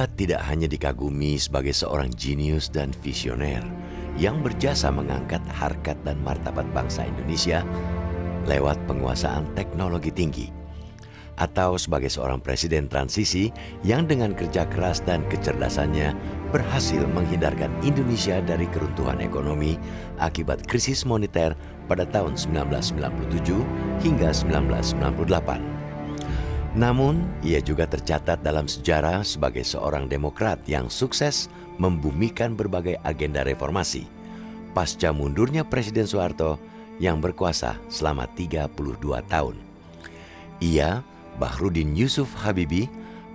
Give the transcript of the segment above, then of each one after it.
Ia tidak hanya dikagumi sebagai seorang jenius dan visioner yang berjasa mengangkat harkat dan martabat bangsa Indonesia lewat penguasaan teknologi tinggi, atau sebagai seorang presiden transisi yang dengan kerja keras dan kecerdasannya berhasil menghindarkan Indonesia dari keruntuhan ekonomi akibat krisis moneter pada tahun 1997 hingga 1998. Namun, ia juga tercatat dalam sejarah sebagai seorang demokrat yang sukses membumikan berbagai agenda reformasi pasca mundurnya Presiden Soeharto yang berkuasa selama 32 tahun. Ia, Bahrudin Yusuf Habibie,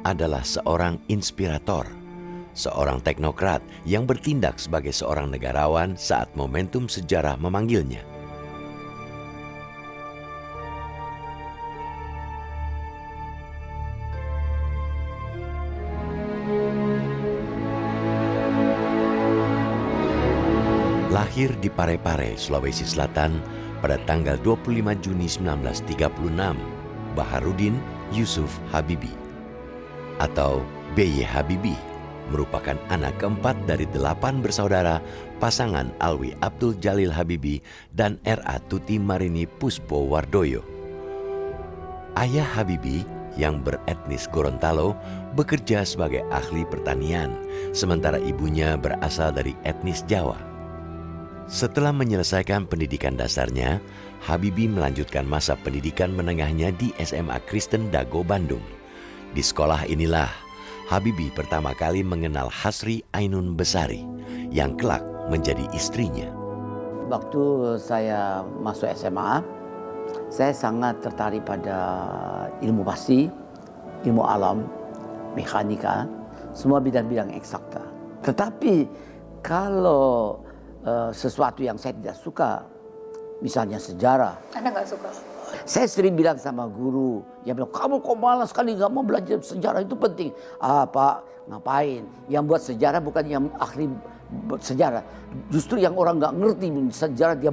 adalah seorang inspirator, seorang teknokrat yang bertindak sebagai seorang negarawan saat momentum sejarah memanggilnya. Lahir di Parepare, Sulawesi Selatan pada tanggal 25 Juni 1936, Bahrudin Yusuf Habibie atau B.Y. Habibie merupakan anak keempat dari 8 bersaudara pasangan Alwi Abdul Jalil Habibie dan R.A. Tuti Marini Puspo Wardoyo. Ayah Habibie yang beretnis Gorontalo bekerja sebagai ahli pertanian, sementara ibunya berasal dari etnis Jawa. Setelah menyelesaikan pendidikan dasarnya, Habibie melanjutkan masa pendidikan menengahnya di SMA Kristen Dago, Bandung. Di sekolah inilah Habibie pertama kali mengenal Hasri Ainun Besari yang kelak menjadi istrinya. Waktu saya masuk SMA, saya sangat tertarik pada ilmu pasti, ilmu alam, mekanika, semua bidang-bidang eksakta. Tetapi kalau sesuatu yang saya tidak suka, misalnya sejarah. Anda nggak suka? Saya sering bilang sama guru, dia bilang, kamu kok malas sekali nggak mau belajar sejarah, itu penting. Ah Pak, ngapain? Yang buat sejarah bukan yang ahli sejarah. Justru yang orang nggak ngerti sejarah dia.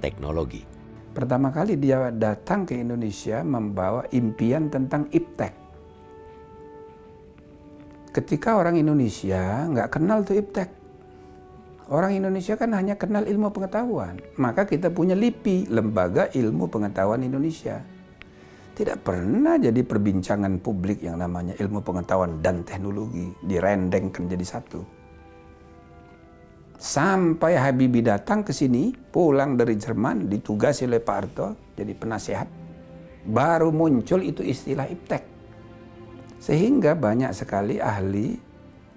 Teknologi. Pertama kali dia datang ke Indonesia membawa impian tentang iptek. Ketika orang Indonesia nggak kenal tuh iptek. Orang Indonesia kan hanya kenal ilmu pengetahuan. Maka kita punya LIPI, Lembaga Ilmu Pengetahuan Indonesia. Tidak pernah jadi perbincangan publik yang namanya ilmu pengetahuan dan teknologi direndengkan jadi satu. Sampai Habibie datang ke sini, pulang dari Jerman, ditugasi oleh Pak Harto jadi penasehat, baru muncul itu istilah iptek. Sehingga banyak sekali ahli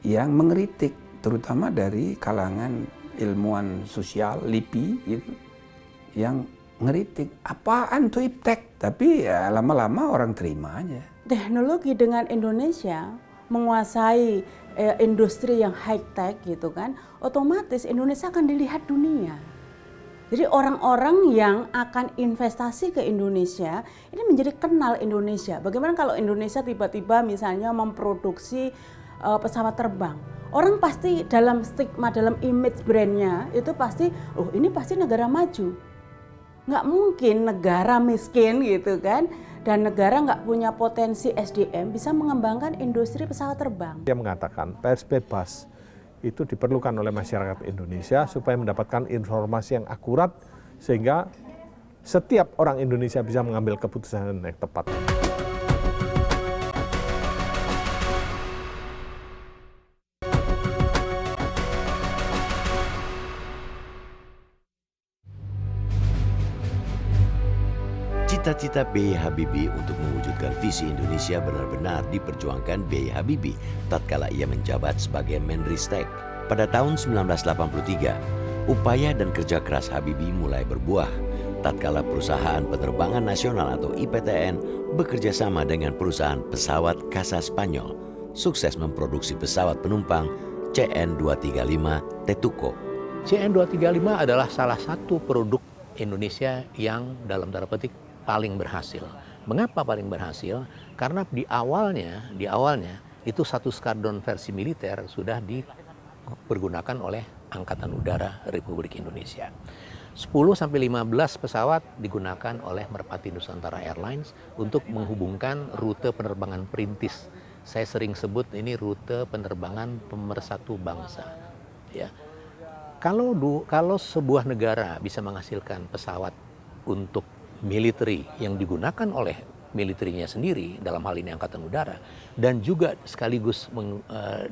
yang mengkritik, terutama dari kalangan ilmuwan sosial, LIPI, gitu, yang ngeritik, apaan tuh iptek? Tapi ya lama-lama orang terima aja. Teknologi dengan Indonesia menguasai industri yang high tech gitu kan, otomatis Indonesia akan dilihat dunia. Jadi orang-orang yang akan investasi ke Indonesia ini menjadi kenal Indonesia. Bagaimana kalau Indonesia tiba-tiba misalnya memproduksi pesawat terbang? Orang pasti dalam stigma, dalam image brandnya itu pasti, oh ini pasti negara maju. Nggak mungkin negara miskin gitu kan, dan negara nggak punya potensi SDM bisa mengembangkan industri pesawat terbang. Dia mengatakan pers bebas itu diperlukan oleh masyarakat Indonesia supaya mendapatkan informasi yang akurat sehingga setiap orang Indonesia bisa mengambil keputusan yang tepat. Cita-cita B.J. Habibie untuk mewujudkan visi Indonesia benar-benar diperjuangkan B.J. Habibie tatkala ia menjabat sebagai Menristek. Pada tahun 1983, upaya dan kerja keras Habibie mulai berbuah tatkala Perusahaan Penerbangan Nasional atau IPTN bekerja sama dengan perusahaan pesawat Casa Spanyol sukses memproduksi pesawat penumpang CN235 Tetuco. CN235 adalah salah satu produk Indonesia yang dalam tanda petik paling berhasil. Mengapa paling berhasil? Karena di awalnya itu satu skadron versi militer sudah dipergunakan oleh Angkatan Udara Republik Indonesia. 10-15 pesawat digunakan oleh Merpati Nusantara Airlines untuk menghubungkan rute penerbangan perintis. Saya sering sebut ini rute penerbangan pemersatu bangsa. Ya. Kalau sebuah negara bisa menghasilkan pesawat untuk militeri yang digunakan oleh militernya sendiri, dalam hal ini Angkatan Udara, dan juga sekaligus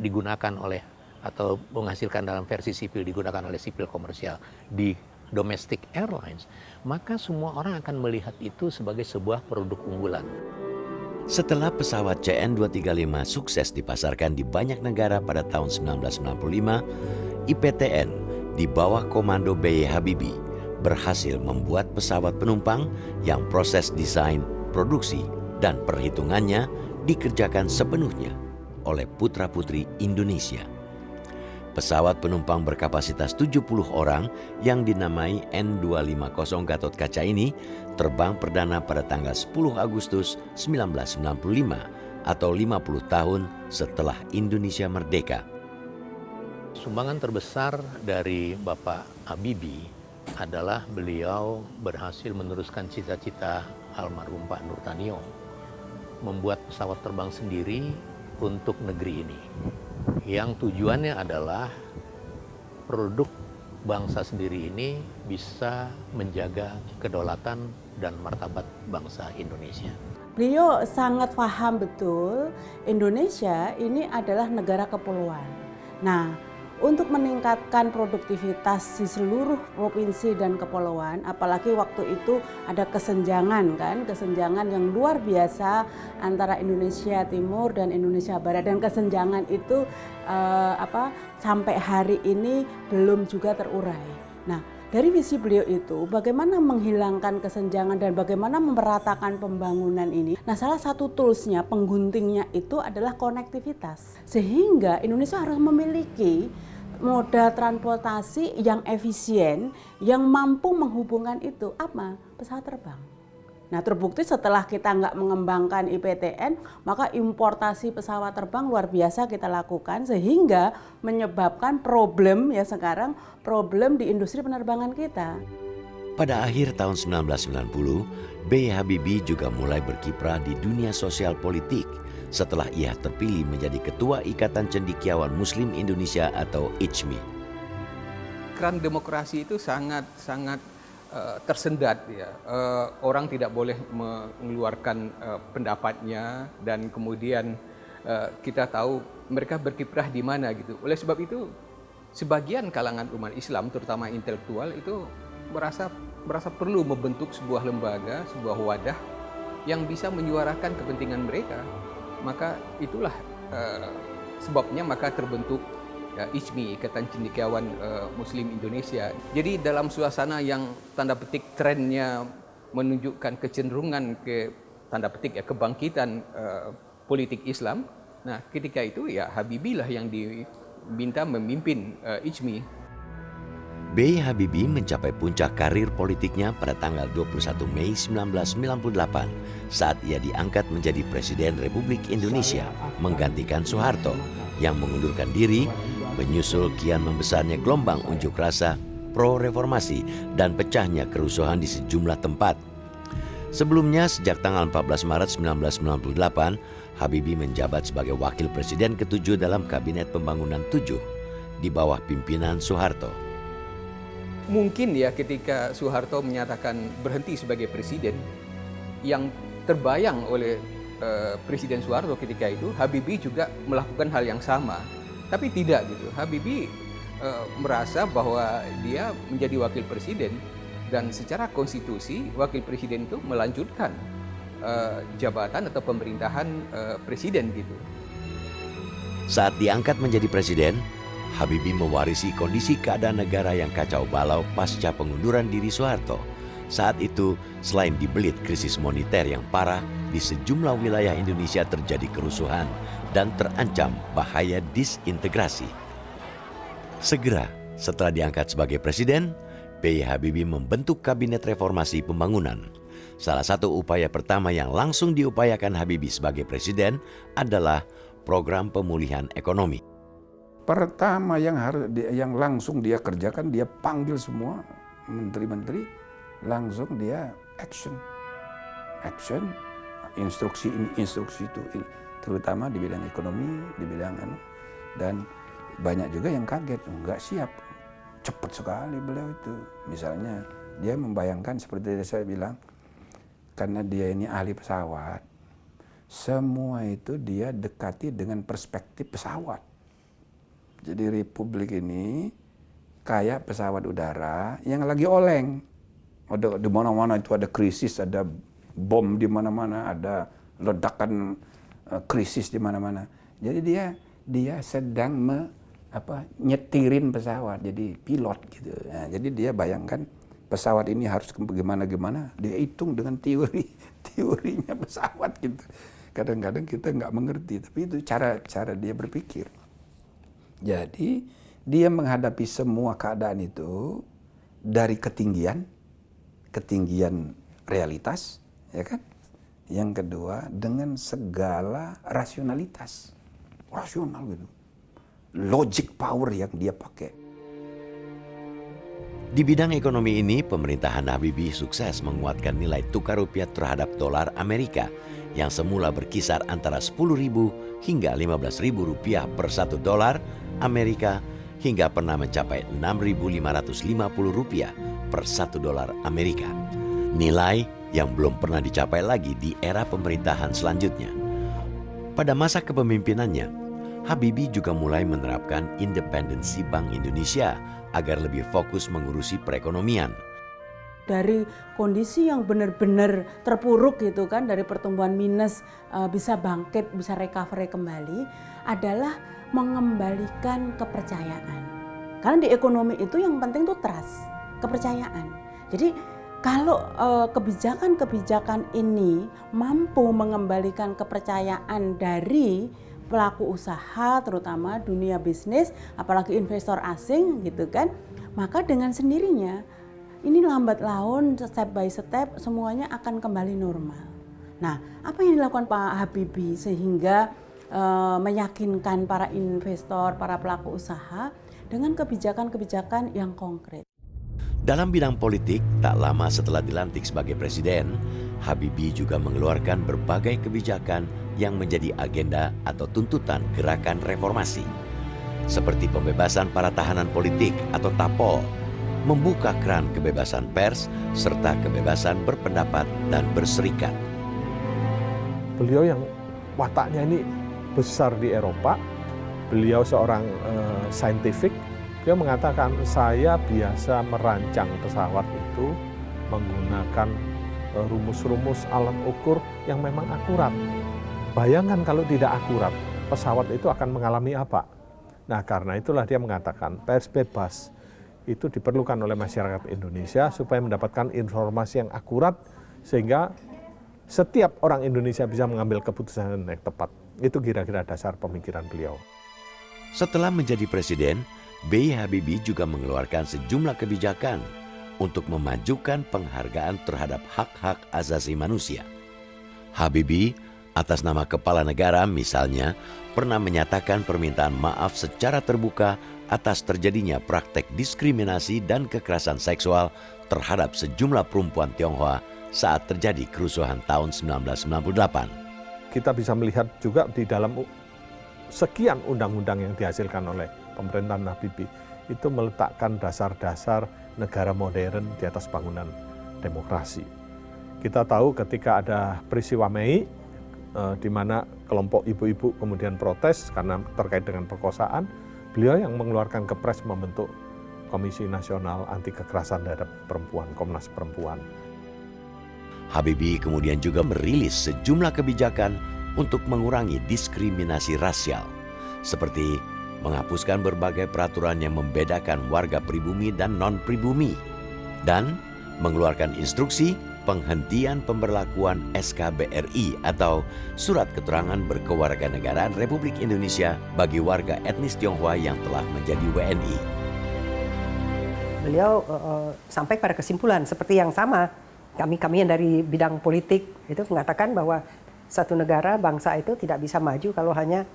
digunakan oleh atau menghasilkan dalam versi sipil digunakan oleh sipil komersial di domestic airlines, maka semua orang akan melihat itu sebagai sebuah produk unggulan. Setelah pesawat CN235 sukses dipasarkan di banyak negara pada tahun 1995, IPTN di bawah komando B.J. Habibie berhasil membuat pesawat penumpang yang proses desain, produksi, dan perhitungannya dikerjakan sepenuhnya oleh putra-putri Indonesia. Pesawat penumpang berkapasitas 70 orang yang dinamai N250 Gatot Kaca ini terbang perdana pada tanggal 10 Agustus 1995 atau 50 tahun setelah Indonesia merdeka. Sumbangan terbesar dari Bapak Habibie adalah beliau berhasil meneruskan cita-cita almarhum Pak Nurtanio, membuat pesawat terbang sendiri untuk negeri ini, yang tujuannya adalah produk bangsa sendiri ini bisa menjaga kedaulatan dan martabat bangsa Indonesia. Beliau sangat paham betul Indonesia ini adalah negara kepulauan. Nah, untuk meningkatkan produktivitas di seluruh provinsi dan kepulauan, apalagi waktu itu ada kesenjangan yang luar biasa antara Indonesia Timur dan Indonesia Barat, dan kesenjangan itu sampai hari ini belum juga terurai. Nah, dari visi beliau itu bagaimana menghilangkan kesenjangan dan bagaimana memeratakan pembangunan ini. Nah, salah satu toolsnya, pengguntingnya itu adalah konektivitas. Sehingga Indonesia harus memiliki moda transportasi yang efisien, yang mampu menghubungkan itu. Apa? Pesawat terbang. Nah, terbukti setelah kita nggak mengembangkan IPTN, maka importasi pesawat terbang luar biasa kita lakukan sehingga menyebabkan problem problem di industri penerbangan kita. Pada akhir tahun 1990, B.J. Habibie juga mulai berkiprah di dunia sosial politik setelah ia terpilih menjadi Ketua Ikatan Cendekiawan Muslim Indonesia atau ICMI. Keran demokrasi itu sangat tersendat ya. Orang tidak boleh mengeluarkan pendapatnya, dan kemudian kita tahu mereka berkiprah di mana gitu. Oleh sebab itu sebagian kalangan umat Islam, terutama intelektual, itu merasa perlu membentuk sebuah lembaga, sebuah wadah yang bisa menyuarakan kepentingan mereka. Maka itulah sebabnya maka terbentuk ICMI, Ikatan Cendekiawan Muslim Indonesia. Jadi dalam suasana yang tanda petik trennya menunjukkan kecenderungan tanda petik kebangkitan politik Islam. Nah, ketika itu ya Habibie lah yang diminta memimpin ICMI. B. Habibie mencapai puncak karir politiknya pada tanggal 21 Mei 1998 saat ia diangkat menjadi Presiden Republik Indonesia menggantikan Soeharto yang mengundurkan diri menyusul kian membesarnya gelombang unjuk rasa pro-reformasi dan pecahnya kerusuhan di sejumlah tempat. Sebelumnya, sejak tanggal 14 Maret 1998, Habibie menjabat sebagai Wakil Presiden ke-7 dalam Kabinet Pembangunan 7 di bawah pimpinan Soeharto. Mungkin ya ketika Soeharto menyatakan berhenti sebagai presiden, yang terbayang oleh Presiden Soeharto ketika itu, Habibie juga melakukan hal yang sama. Tapi tidak gitu. Habibie merasa bahwa dia menjadi wakil presiden dan secara konstitusi wakil presiden itu melanjutkan jabatan atau pemerintahan presiden gitu. Saat diangkat menjadi presiden, Habibie mewarisi kondisi keadaan negara yang kacau balau pasca pengunduran diri Soeharto. Saat itu, selain dibelit krisis moneter yang parah, di sejumlah wilayah Indonesia terjadi kerusuhan dan terancam bahaya disintegrasi. Segera setelah diangkat sebagai presiden, B.J. Habibie membentuk Kabinet Reformasi Pembangunan. Salah satu upaya pertama yang langsung diupayakan Habibie sebagai presiden adalah program pemulihan ekonomi. Pertama yang langsung dia kerjakan, dia panggil semua menteri-menteri, langsung dia action, instruksi itu, terutama di bidang ekonomi, di bidang dan banyak juga yang kaget, nggak siap, cepat sekali beliau itu. Misalnya dia membayangkan seperti saya bilang, karena dia ini ahli pesawat, semua itu dia dekati dengan perspektif pesawat. Jadi Republik ini kayak pesawat udara yang lagi oleng. Ada di mana-mana itu ada krisis, ada bom di mana-mana, ada ledakan krisis di mana-mana. Jadi dia sedang nyetirin pesawat, jadi pilot gitu. Nah, jadi dia bayangkan pesawat ini harus gimana-gimana, dia hitung dengan teorinya pesawat gitu. Kadang-kadang kita nggak mengerti, tapi itu cara dia berpikir. Jadi dia menghadapi semua keadaan itu dari ketinggian realitas, ya kan? Yang kedua dengan segala rasionalitas, rasional gitu, logic power yang dia pakai. Di bidang ekonomi ini, pemerintahan Habibie sukses menguatkan nilai tukar rupiah terhadap dolar Amerika yang semula berkisar antara 10.000 hingga 15.000 rupiah per $1 Amerika hingga pernah mencapai 6.550 rupiah per $1 Amerika. Nilai yang belum pernah dicapai lagi di era pemerintahan selanjutnya. Pada masa kepemimpinannya, Habibie juga mulai menerapkan independensi Bank Indonesia agar lebih fokus mengurusi perekonomian. Dari kondisi yang benar-benar terpuruk gitu kan, dari pertumbuhan minus bisa bangkit, bisa recovery kembali, adalah mengembalikan kepercayaan. Karena di ekonomi itu yang penting tuh trust, kepercayaan. Jadi kalau kebijakan-kebijakan ini mampu mengembalikan kepercayaan dari pelaku usaha, terutama dunia bisnis, apalagi investor asing gitu kan, maka dengan sendirinya ini lambat laun, step by step semuanya akan kembali normal. Nah, apa yang dilakukan Pak Habibie sehingga meyakinkan para investor, para pelaku usaha dengan kebijakan-kebijakan yang konkret. Dalam bidang politik, tak lama setelah dilantik sebagai presiden, Habibie juga mengeluarkan berbagai kebijakan yang menjadi agenda atau tuntutan gerakan reformasi. Seperti pembebasan para tahanan politik atau TAPOL, membuka keran kebebasan pers, serta kebebasan berpendapat dan berserikat. Beliau yang wataknya ini besar di Eropa, beliau seorang scientific, Dia mengatakan, saya biasa merancang pesawat itu menggunakan rumus-rumus alat ukur yang memang akurat. Bayangkan kalau tidak akurat, pesawat itu akan mengalami apa? Nah, karena itulah dia mengatakan pers bebas itu diperlukan oleh masyarakat Indonesia supaya mendapatkan informasi yang akurat sehingga setiap orang Indonesia bisa mengambil keputusan yang tepat. Itu kira-kira dasar pemikiran beliau. Setelah menjadi presiden, B.J. Habibie juga mengeluarkan sejumlah kebijakan untuk memajukan penghargaan terhadap hak-hak asasi manusia. Habibie atas nama kepala negara misalnya pernah menyatakan permintaan maaf secara terbuka atas terjadinya praktek diskriminasi dan kekerasan seksual terhadap sejumlah perempuan Tionghoa saat terjadi kerusuhan tahun 1998. Kita bisa melihat juga di dalam sekian undang-undang yang dihasilkan oleh pemerintahan Habibie itu meletakkan dasar-dasar negara modern di atas bangunan demokrasi. Kita tahu ketika ada peristiwa Mei, di mana kelompok ibu-ibu kemudian protes karena terkait dengan perkosaan, beliau yang mengeluarkan kepres membentuk Komisi Nasional Anti Kekerasan Terhadap Perempuan, Komnas Perempuan. Habibie kemudian juga merilis sejumlah kebijakan untuk mengurangi diskriminasi rasial, seperti menghapuskan berbagai peraturan yang membedakan warga pribumi dan non-pribumi, dan mengeluarkan instruksi penghentian pemberlakuan SKBRI atau Surat Keterangan Berkewarganegaraan Republik Indonesia bagi warga etnis Tionghoa yang telah menjadi WNI. Beliau sampai pada kesimpulan seperti yang sama, kami yang dari bidang politik itu mengatakan bahwa satu negara, bangsa itu tidak bisa maju kalau hanya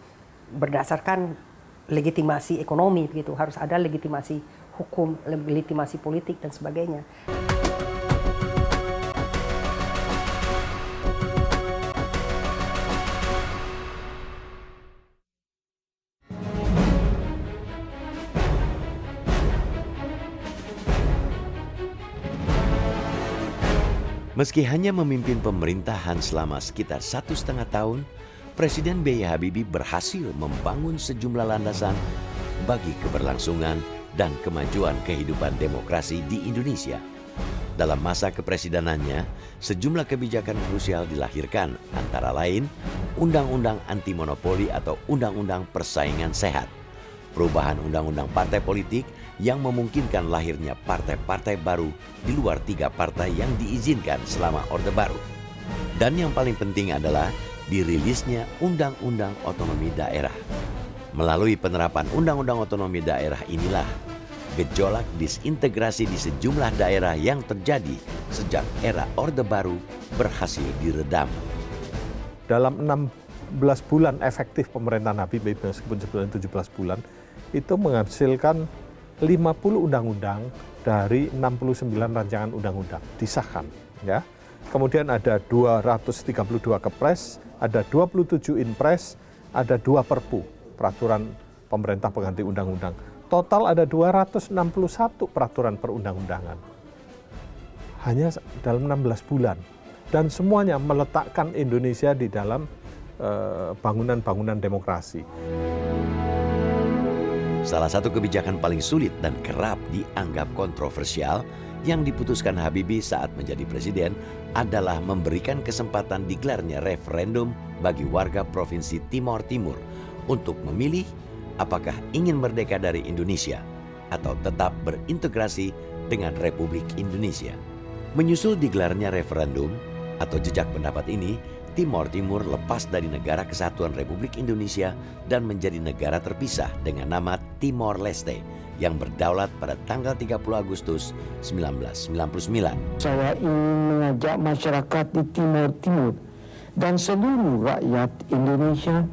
berdasarkan legitimasi ekonomi, begitu. Harus ada legitimasi hukum, legitimasi politik dan sebagainya. Meski hanya memimpin pemerintahan selama sekitar 1,5 tahun, Presiden B.J. Habibie berhasil membangun sejumlah landasan bagi keberlangsungan dan kemajuan kehidupan demokrasi di Indonesia. Dalam masa kepresidenannya, sejumlah kebijakan krusial dilahirkan, antara lain Undang-Undang Anti Monopoli atau Undang-Undang Persaingan Sehat, perubahan Undang-Undang Partai Politik yang memungkinkan lahirnya partai-partai baru di luar 3 partai yang diizinkan selama Orde Baru. Dan yang paling penting adalah dirilisnya Undang-Undang Otonomi Daerah. Melalui penerapan Undang-Undang Otonomi Daerah inilah gejolak disintegrasi di sejumlah daerah yang terjadi sejak era Orde Baru berhasil diredam. Dalam 16 bulan efektif pemerintahan Habibie, meskipun sebenarnya 17 bulan, itu menghasilkan 50 undang-undang dari 69 rancangan undang-undang disahkan, ya. Kemudian ada 232 kepres, ada 27 inpres, ada 2 perpu, peraturan pemerintah pengganti undang-undang. Total ada 261 peraturan perundang-undangan. Hanya dalam 16 bulan. Dan semuanya meletakkan Indonesia di dalam bangunan-bangunan demokrasi. Salah satu kebijakan paling sulit dan kerap dianggap kontroversial yang diputuskan Habibie saat menjadi presiden adalah memberikan kesempatan digelarnya referendum bagi warga Provinsi Timor Timur untuk memilih apakah ingin merdeka dari Indonesia atau tetap berintegrasi dengan Republik Indonesia. Menyusul digelarnya referendum atau jejak pendapat ini, Timor Timur lepas dari Negara Kesatuan Republik Indonesia dan menjadi negara terpisah dengan nama Timor Leste yang berdaulat pada tanggal 30 Agustus 1999. Saya ingin mengajak masyarakat di Timor Timur dan seluruh rakyat Indonesia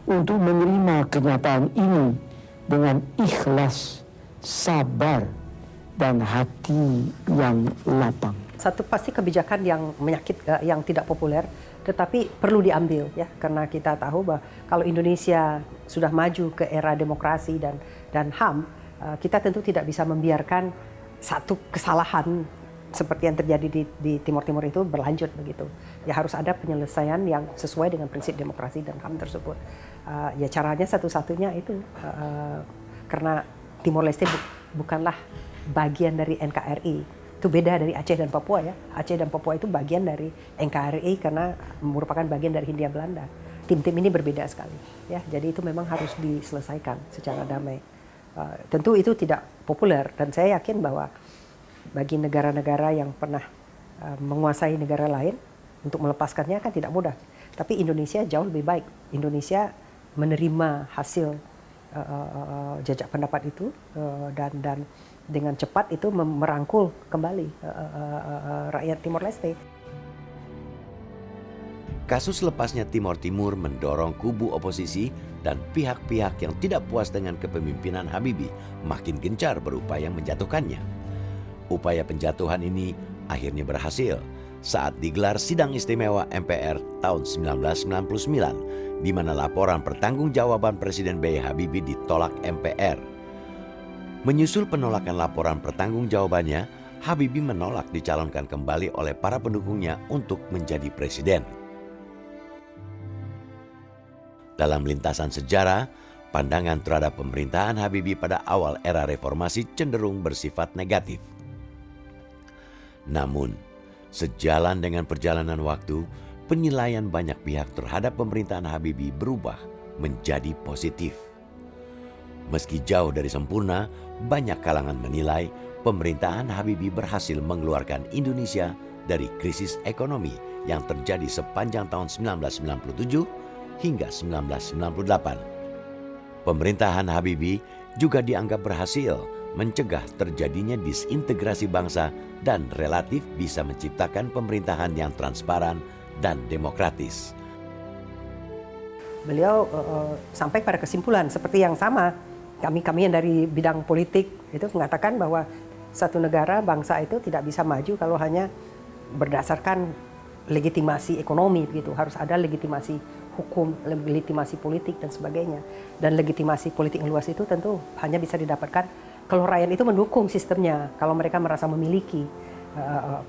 untuk menerima kenyataan ini dengan ikhlas, sabar, dan hati yang lapang. Satu pasti kebijakan yang yang tidak populer, tetapi perlu diambil ya, karena kita tahu bahwa kalau Indonesia sudah maju ke era demokrasi dan HAM, kita tentu tidak bisa membiarkan satu kesalahan seperti yang terjadi di Timor Timur itu berlanjut begitu. Ya harus ada penyelesaian yang sesuai dengan prinsip demokrasi dan HAM tersebut. Ya caranya satu-satunya itu karena Timor Leste bukanlah bagian dari NKRI. Itu beda dari Aceh dan Papua ya. Aceh dan Papua itu bagian dari NKRI karena merupakan bagian dari Hindia Belanda. Tim-tim ini berbeda sekali ya. Jadi itu memang harus diselesaikan secara damai. Tentu itu tidak populer dan saya yakin bahwa bagi negara-negara yang pernah menguasai negara lain untuk melepaskannya kan tidak mudah. Tapi Indonesia jauh lebih baik. Indonesia menerima hasil jajak pendapat itu dan dengan cepat itu merangkul kembali rakyat Timor Leste. Kasus lepasnya Timor Timur mendorong kubu oposisi dan pihak-pihak yang tidak puas dengan kepemimpinan Habibie makin gencar berupaya menjatuhkannya. Upaya penjatuhan ini akhirnya berhasil saat digelar sidang istimewa MPR tahun 1999, di mana laporan pertanggungjawaban Presiden B.J. Habibie ditolak MPR. Menyusul penolakan laporan pertanggungjawabannya, Habibie menolak dicalonkan kembali oleh para pendukungnya untuk menjadi presiden. Dalam lintasan sejarah, pandangan terhadap pemerintahan Habibie pada awal era reformasi cenderung bersifat negatif. Namun, sejalan dengan perjalanan waktu, penilaian banyak pihak terhadap pemerintahan Habibie berubah menjadi positif. Meski jauh dari sempurna, banyak kalangan menilai pemerintahan Habibie berhasil mengeluarkan Indonesia dari krisis ekonomi yang terjadi sepanjang tahun 1997 hingga 1998. Pemerintahan Habibie juga dianggap berhasil mencegah terjadinya disintegrasi bangsa dan relatif bisa menciptakan pemerintahan yang transparan dan demokratis. Beliau sampai pada kesimpulan seperti yang sama. Kami yang dari bidang politik itu mengatakan bahwa satu negara, bangsa itu tidak bisa maju kalau hanya berdasarkan legitimasi ekonomi begitu. Harus ada legitimasi hukum, legitimasi politik dan sebagainya. Dan legitimasi politik yang luas itu tentu hanya bisa didapatkan kalau rakyat itu mendukung sistemnya, kalau mereka merasa memiliki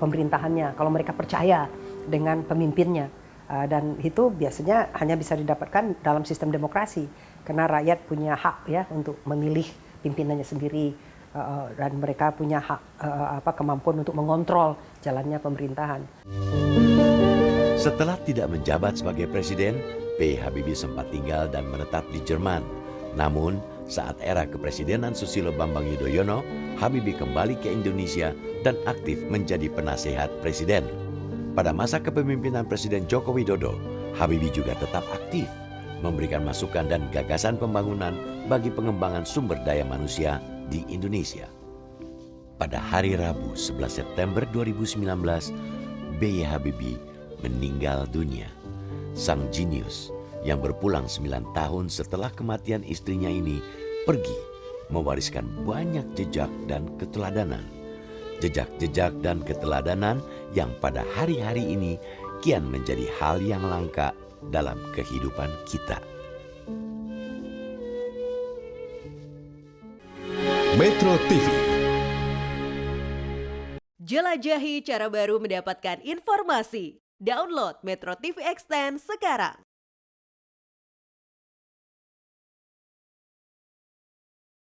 pemerintahannya, kalau mereka percaya dengan pemimpinnya. Dan itu biasanya hanya bisa didapatkan dalam sistem demokrasi karena rakyat punya hak ya untuk memilih pimpinannya sendiri dan mereka punya hak kemampuan untuk mengontrol jalannya pemerintahan. Setelah tidak menjabat sebagai presiden, B.J. Habibie sempat tinggal dan menetap di Jerman. Namun, saat era kepresidenan Susilo Bambang Yudhoyono, Habibie kembali ke Indonesia dan aktif menjadi penasehat presiden. Pada masa kepemimpinan Presiden Joko Widodo, Habibie juga tetap aktif memberikan masukan dan gagasan pembangunan bagi pengembangan sumber daya manusia di Indonesia. Pada hari Rabu 11 September 2019, B.J. Habibie meninggal dunia. Sang jenius yang berpulang 9 tahun setelah kematian istrinya ini pergi mewariskan banyak jejak dan keteladanan. Jejak-jejak dan keteladanan yang pada hari-hari ini kian menjadi hal yang langka dalam kehidupan kita. Metro TV. Jelajahi cara baru mendapatkan informasi. Download Metro TV Extend sekarang.